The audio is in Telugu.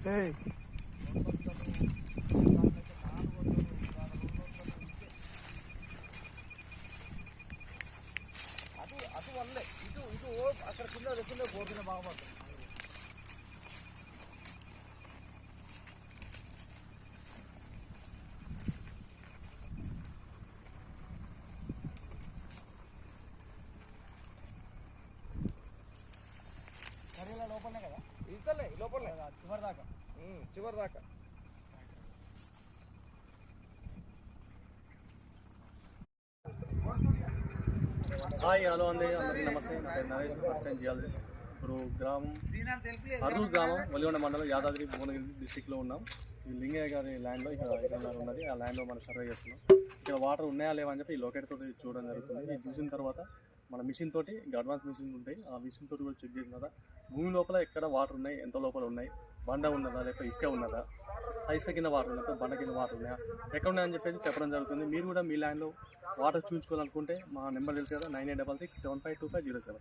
అటు వల్లే ఇటు ఇటు అక్కడ కింద పోతున్న బాగుపడుతుంది. లోపలనే కదా ఇంతలే లోపలే చివరి దాకా హాయ్ హలో అండి, అందరికీ నమస్తే. నా పేరు నరేష్, ఫస్ట్ టైం జియాలజిస్ట్. ఇప్పుడు అర్రూరు గ్రామం ఒలిగొండ మండలం యాదాద్రి భువనగిరి డిస్టిక్లో ఉన్నాం. ఈ లింగయ్య గారి ల్యాండ్లో ఇక్కడ ఉన్నది. ఆ ల్యాండ్లో మనం సర్వే చేస్తున్నాం. ఇక్కడ వాటర్ ఉన్నాయా లేవా అని చెప్పి ఈ లొకేట్ తోటి చూడడం జరుగుతుంది. ఇది చూసిన తర్వాత మన మిషన్ తోటి అడ్వాన్స్ మిషన్ ఉంటాయి, ఆ మిషన్ తోటి కూడా చెక్ చేసిన తర్వాత భూమి లోపల ఎక్కడ వాటర్ ఉన్నాయి, ఎంత లోపల ఉన్నాయి, బండ ఉన్నదా లేకపోతే ఇసుక ఉన్నదా, ఆ ఇసుక కింద వాటర్ ఉన్నదా, బండ కింద వాటర్ ఉన్నాయా, ఎక్కడ ఉన్నాయని చెప్పేసి చెప్పడం జరుగుతుంది. మీరు కూడా మీ ల్యాండ్లో వాటర్ చూపించుకోవాలనుకుంటే మా నెంబర్ తెలుసు కదా, 9866752507.